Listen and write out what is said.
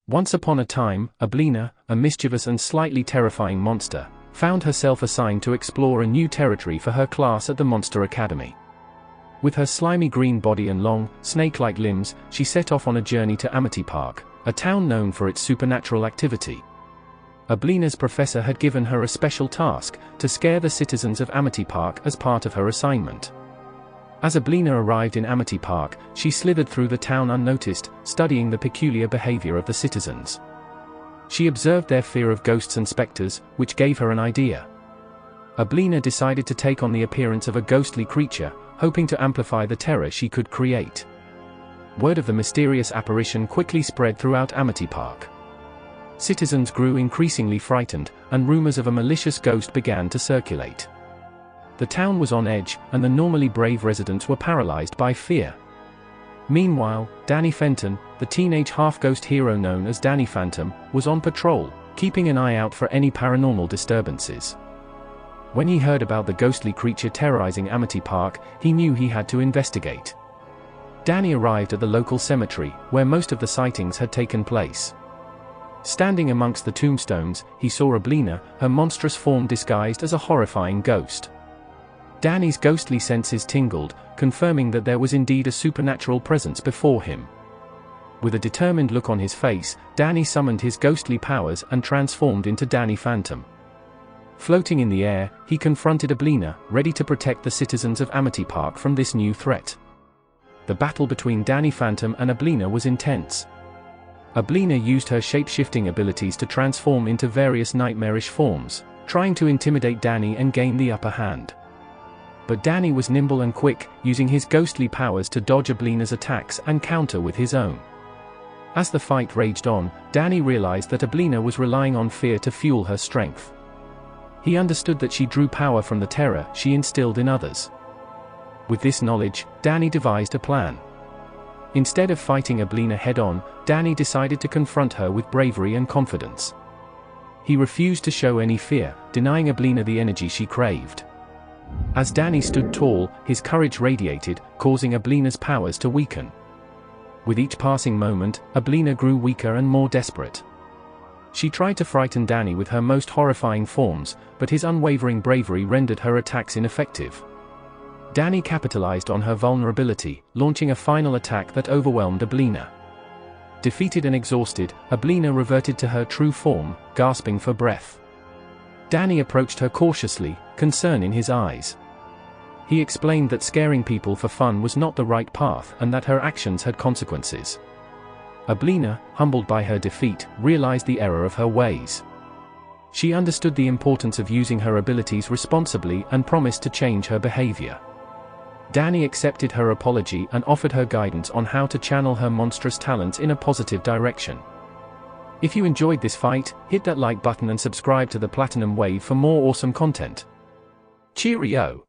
Once upon a time, Aaahh, a mischievous and slightly terrifying monster, found herself assigned to explore a new territory for her class at the Monster Academy. With her slimy green body and long, snake-like limbs, she set off on a journey to Aaahh Park, a town known for its supernatural activity. Aaah's professor had given her a special task, to scare the citizens of Aaahh Park as part of her assignment. As Aaahh arrived in Aaahh Park, she slithered through the town unnoticed, studying the peculiar behavior of the citizens. She observed their fear of ghosts and specters, which gave her an idea. Aaahh decided to take on the appearance of a ghostly creature, hoping to amplify the terror she could create. Word of the mysterious apparition quickly spread throughout Aaahh Park. Citizens grew increasingly frightened, and rumors of a malicious ghost began to circulate. The town was on edge, and the normally brave residents were paralyzed by fear. Meanwhile, Danny Fenton, the teenage half-ghost hero known as Danny Phantom, was on patrol, keeping an eye out for any paranormal disturbances. When he heard about the ghostly creature terrorizing Aaahh Park, he knew he had to investigate. Danny arrived at the local cemetery, where most of the sightings had taken place. Standing amongst the tombstones, he saw Aaahh, her monstrous form disguised as a horrifying ghost. Danny's ghostly senses tingled, confirming that there was indeed a supernatural presence before him. With a determined look on his face, Danny summoned his ghostly powers and transformed into Danny Phantom. Floating in the air, he confronted Aaahh, ready to protect the citizens of Aaahh Park from this new threat. The battle between Danny Phantom and Aaahh was intense. Aaahh used her shape-shifting abilities to transform into various nightmarish forms, trying to intimidate Danny and gain the upper hand. But Danny was nimble and quick, using his ghostly powers to dodge Aaah's attacks and counter with his own. As the fight raged on, Danny realized that Aaahh was relying on fear to fuel her strength. He understood that she drew power from the terror she instilled in others. With this knowledge, Danny devised a plan. Instead of fighting Aaahh head-on, Danny decided to confront her with bravery and confidence. He refused to show any fear, denying Aaahh the energy she craved. As Danny stood tall, his courage radiated, causing Aaah's powers to weaken. With each passing moment, Aaahh grew weaker and more desperate. She tried to frighten Danny with her most horrifying forms, but his unwavering bravery rendered her attacks ineffective. Danny capitalized on her vulnerability, launching a final attack that overwhelmed Aaahh. Defeated and exhausted, Aaahh reverted to her true form, gasping for breath. Danny approached her cautiously, concern in his eyes. He explained that scaring people for fun was not the right path and that her actions had consequences. Aaahh, humbled by her defeat, realized the error of her ways. She understood the importance of using her abilities responsibly and promised to change her behavior. Danny accepted her apology and offered her guidance on how to channel her monstrous talents in a positive direction. If you enjoyed this fight, hit that like button and subscribe to the Platinum Wave for more awesome content. Cheerio!